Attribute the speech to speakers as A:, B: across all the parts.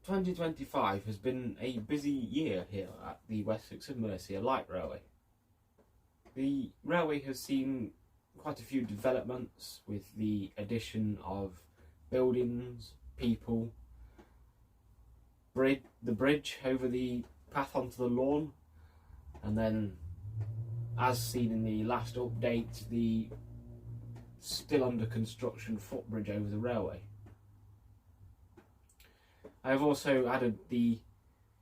A: 2025 has been a busy year here at the Wessex and Mercia Light Railway. The railway has seen quite a few developments with the addition of buildings, people, the bridge over the path onto the lawn, and then, as seen in the last update, the still under construction footbridge over the railway. I have also added the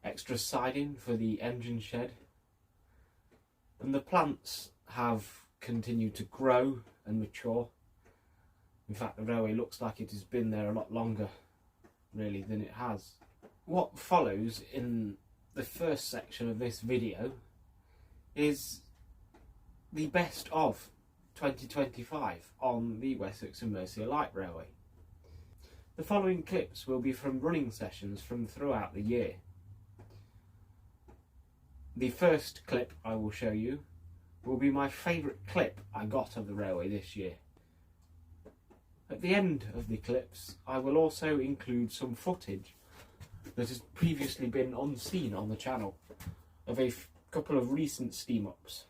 A: extra siding for the engine shed, and the plants have continued to grow and mature. In fact, the railway looks like it has been there a lot longer, really, than it has. What follows in the first section of this video is the best of 2025 on the Wessex and Mercia Light Railway. The following clips will be from running sessions from throughout the year. The first clip I will show you will be my favourite clip I got of the railway this year. At the end of the clips, I will also include some footage that has previously been unseen on the channel of a couple of recent steam ups.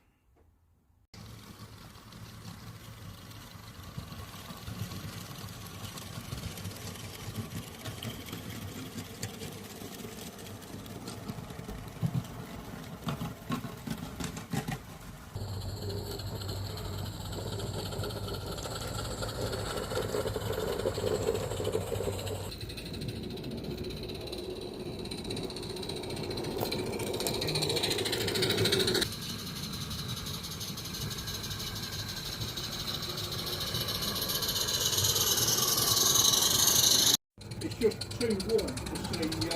B: It's just too warm to see the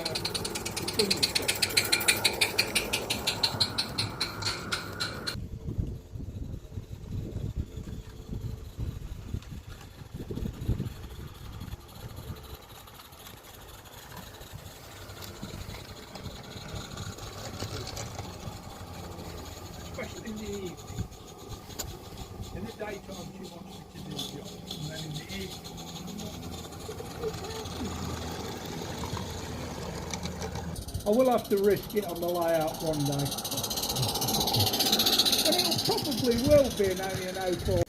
B: cleaning stuff. Especially in the evening. In the daytime she wants me to do the job, and then in the evening. I will have to risk it on the layout one day. And it probably will be only an 04.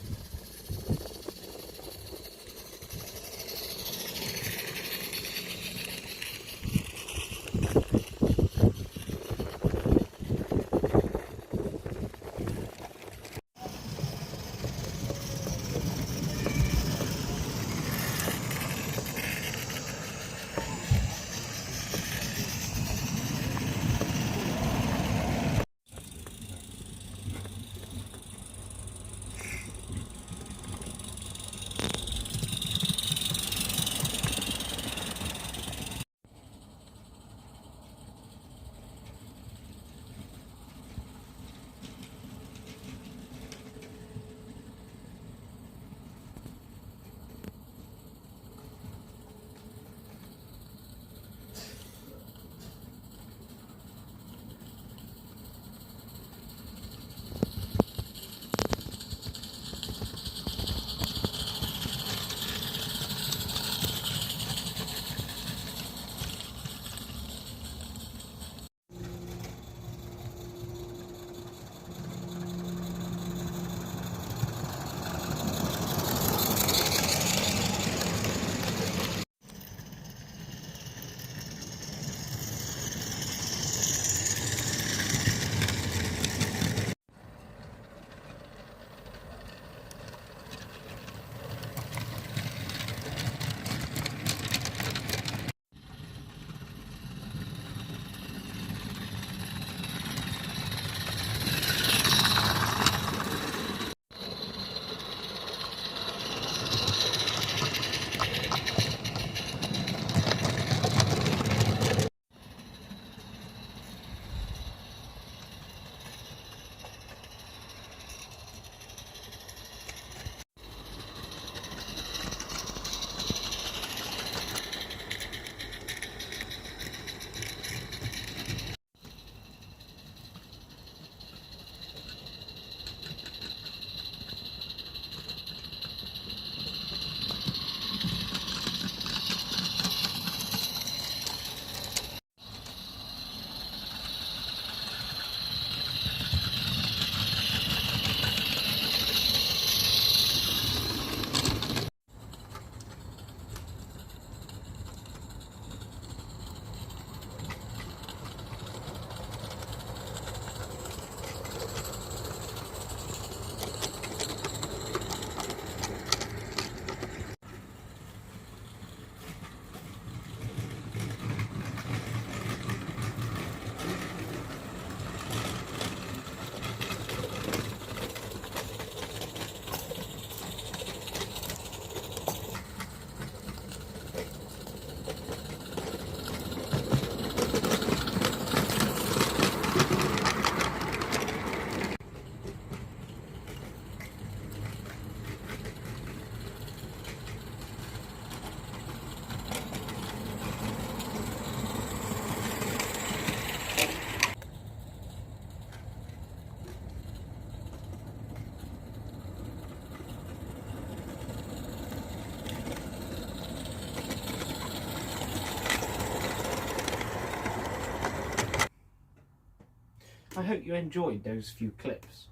A: I hope you enjoyed those few clips.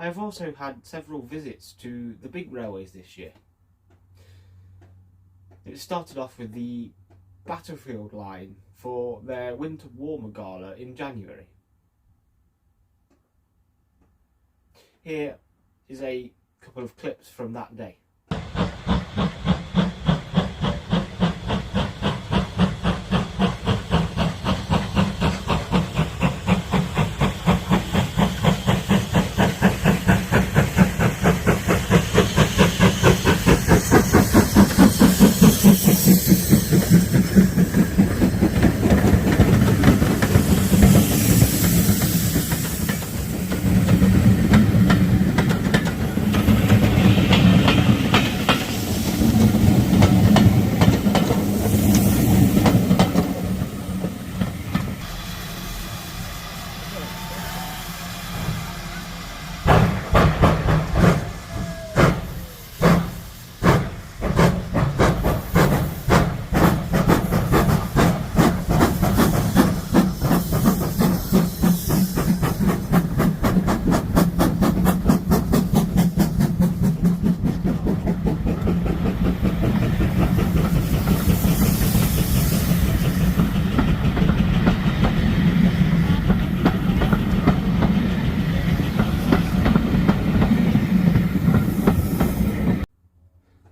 A: I have also had several visits to the big railways this year. It started off with the Battlefield line for their Winter Warmer Gala in January. Here is a couple of clips from that day.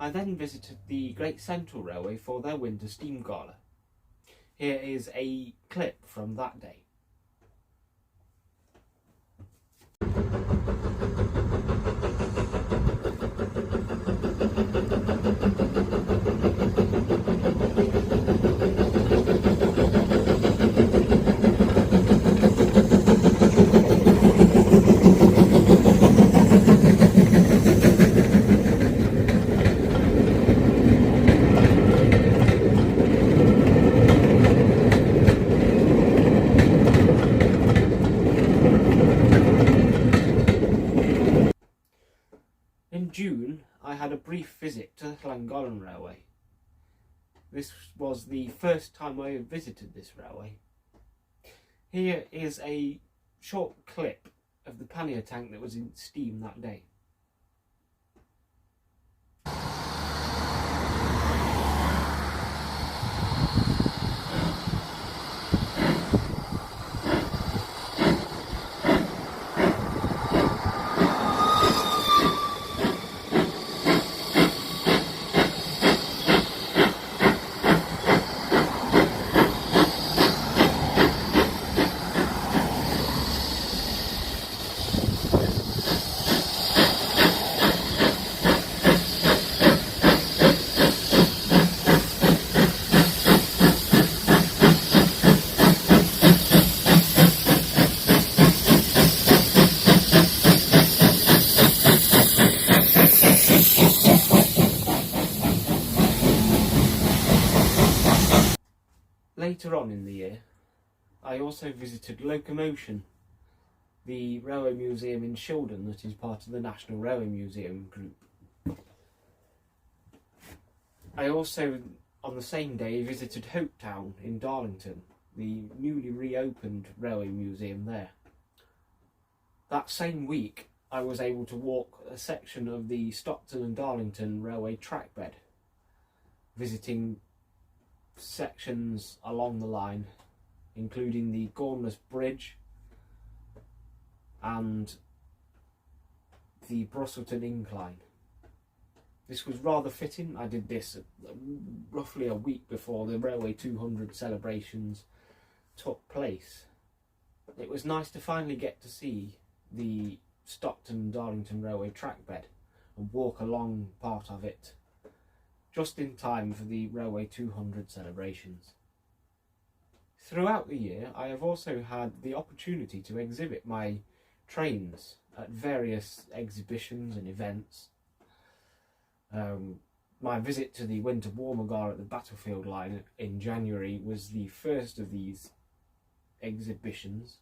A: I then visited the Great Central Railway for their Winter Steam Gala. Here is a clip from that day. In June, I had a brief visit to Llangollen Railway. This was the first time I had visited this railway. Here is a short clip of the pannier tank that was in steam that day. Later on in the year, I also visited Locomotion, the railway museum in Shildon that is part of the National Railway Museum group. I also, on the same day, visited Hopetown in Darlington, the newly reopened railway museum there. That same week, I was able to walk a section of the Stockton and Darlington railway trackbed, visiting sections along the line, including the Gormless Bridge and the Brusselton Incline. This was rather fitting. I did this roughly a week before the Railway 200 celebrations took place. It was nice to finally get to see the Stockton and Darlington railway trackbed and walk along part of it just in time for the Railway 200 celebrations. Throughout the year, I have also had the opportunity to exhibit my trains at various exhibitions and events. My visit to the Winter Warmer Gala at the Battlefield line in January was the first of these exhibitions.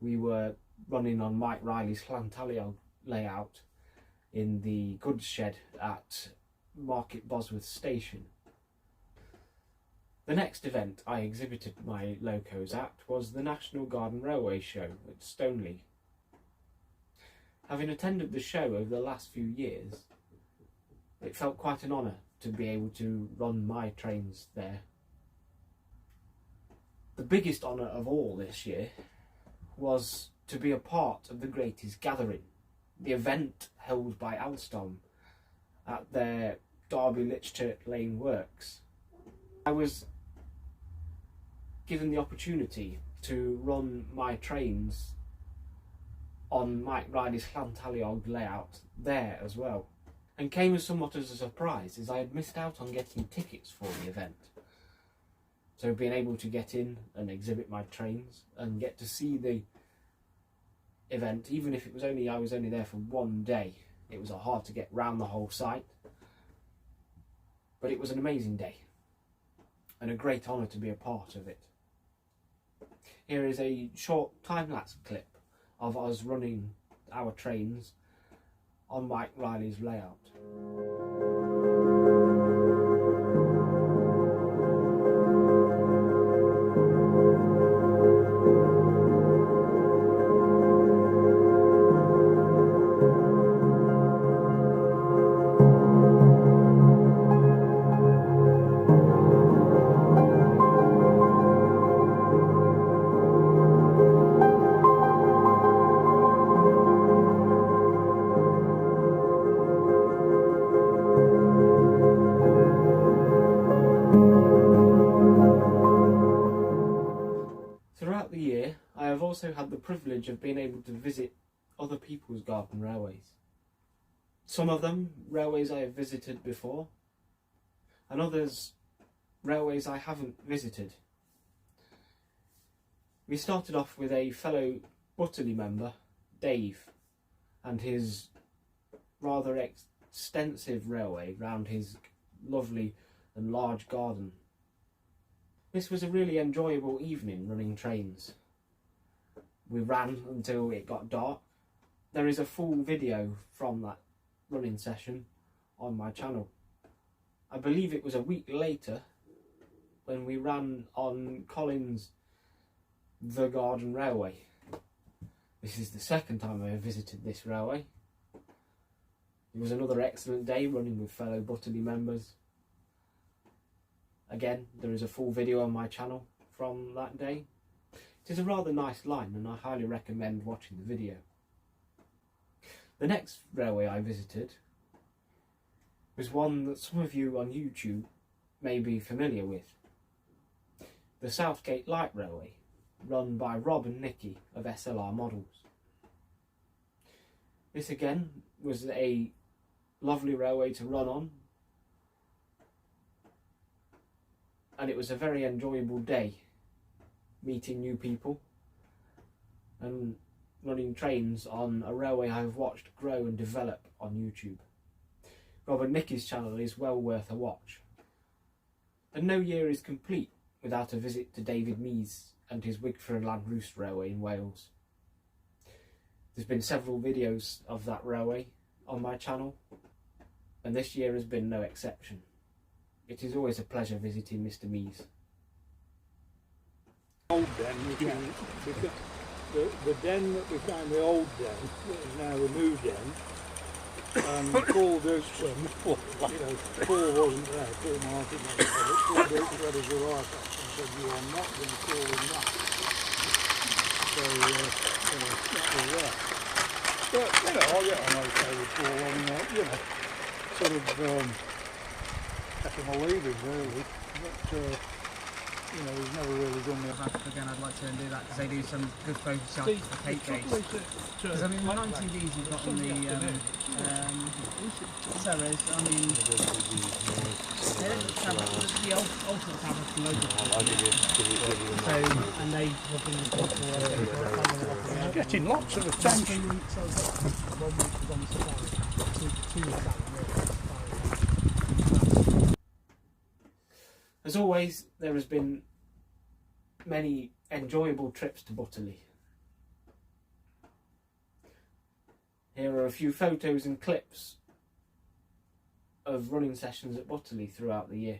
A: We were running on Mike Riley's Llantalliog layout in the goods shed at Market Bosworth Station. The next event I exhibited my locos at was the National Garden Railway Show at Stoneleigh. Having attended the show over the last few years, it felt quite an honour to be able to run my trains there. The biggest honour of all this year was to be a part of the Greatest Gathering, the event held by Alstom at their Derby Lichchurch Lane works. I was given the opportunity to run my trains on Mike Riley's Llantalliog layout there as well, and came as somewhat as a surprise as I had missed out on getting tickets for the event. So being able to get in and exhibit my trains and get to see the event, even if it was I was only there for one day, it was hard to get round the whole site, but it was an amazing day and a great honour to be a part of it. Here is a short time-lapse clip of us running our trains on Mike Riley's layout. Throughout the year, I have also had the privilege of being able to visit other people's garden railways. Some of them railways I have visited before, and others railways I haven't visited. We started off with a fellow Butterley member, Dave, and his rather extensive railway round his lovely and large garden. This was a really enjoyable evening running trains. We ran until it got dark. There is a full video from that running session on my channel. I believe it was a week later when we ran on Collins' The Garden Railway. This is the second time I have visited this railway. It was another excellent day running with fellow Butterley members. Again, there is a full video on my channel from that day. It is a rather nice line and I highly recommend watching the video. The next railway I visited was one that some of you on YouTube may be familiar with. The Southgate Light Railway, run by Rob and Nikki of SLR Models. This again was a lovely railway to run on, and it was a very enjoyable day, meeting new people and running trains on a railway I've watched grow and develop on YouTube. Rob and Nikki's channel is well worth a watch. And no year is complete without a visit to David Mees and his Wigford and Land Roost Railway in Wales. There's been several videos of that railway on my channel, and this year has been no exception. It is always a pleasure visiting Mr. Mees.
B: Old den, the den that we found, the old den, that is now the new den, Paul Dukes, Paul wasn't there, Paul Martin was there, but Paul Dukes read his right up and said, "You are not going to call him that." So, that was that. But, I get on okay with Paul, I mean, sort of, kept him a leaving, really, but, he's never really done the
C: Back up again, I'd like to do that because they do some good focus shots for Cape Gate. Because I mean, the 9TVs you've got on the Ceres, I mean, the ultimate tablet from local. So, and they have been responsible for
B: getting lots of attention.
A: As always, there has been many enjoyable trips to Butterley. Here are a few photos and clips of running sessions at Butterley throughout the year.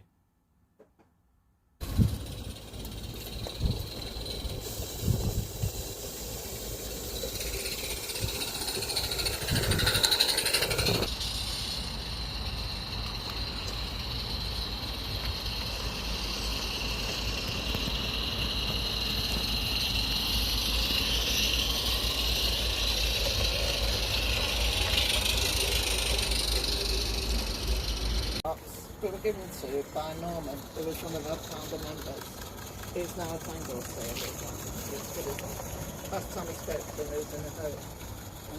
D: given to by Norman, who was one of our founder members. He's now a tango player. It's good as well. Last time we spoke to him, he was in a home.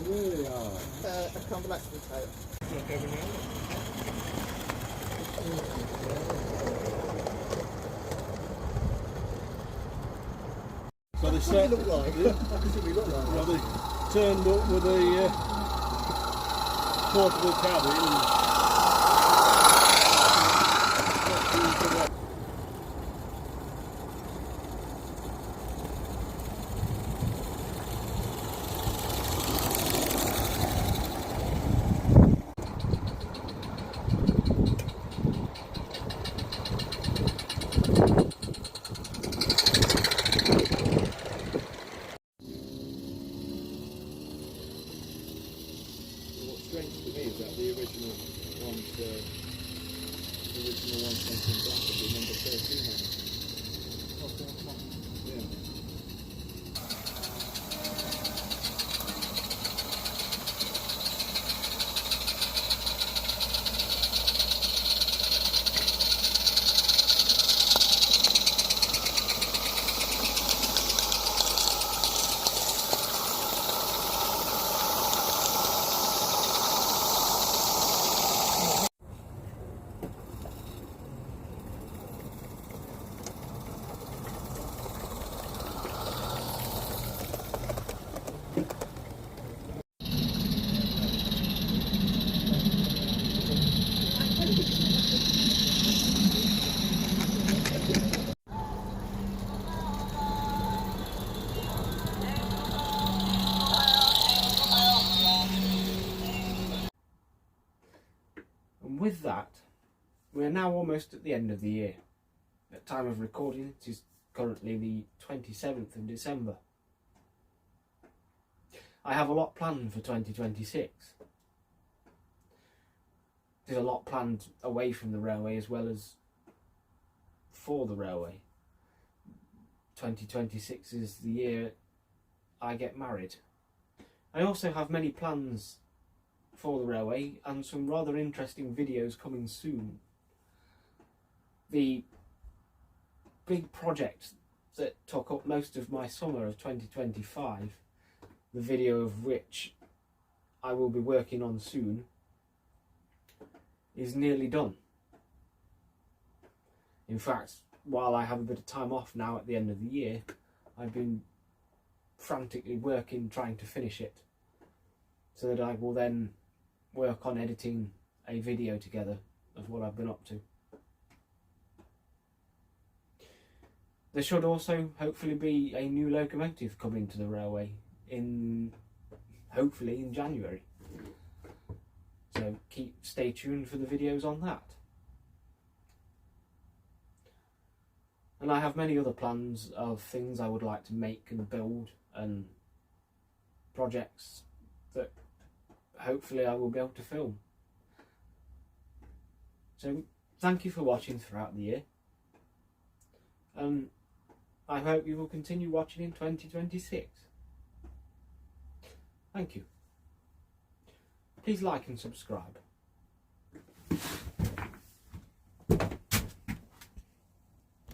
B: Really are.
D: A convalescent home.
C: Look over here.
B: So they set, look like, yeah. Well, they turned up with a portable cabin. What's strange to me is that the original ones mentioned back would be number 13 on it. Yeah.
A: And with that, we're now almost at the end of the year. At time of recording, it is currently the 27th of December. I have a lot planned for 2026. There's a lot planned away from the railway as well as for the railway. 2026 is the year I get married. I also have many plans for the railway and some rather interesting videos coming soon. The big project that took up most of my summer of 2025, the video of which I will be working on soon, is nearly done. In fact, while I have a bit of time off now at the end of the year, I've been frantically working trying to finish it so that I will then work on editing a video together of what I've been up to. There should also hopefully be a new locomotive coming to the railway hopefully in January. So stay tuned for the videos on that. And I have many other plans of things I would like to make and build and projects that hopefully I will be able to film. So thank you for watching throughout the year. And I hope you will continue watching in 2026. Thank you. Please like and subscribe.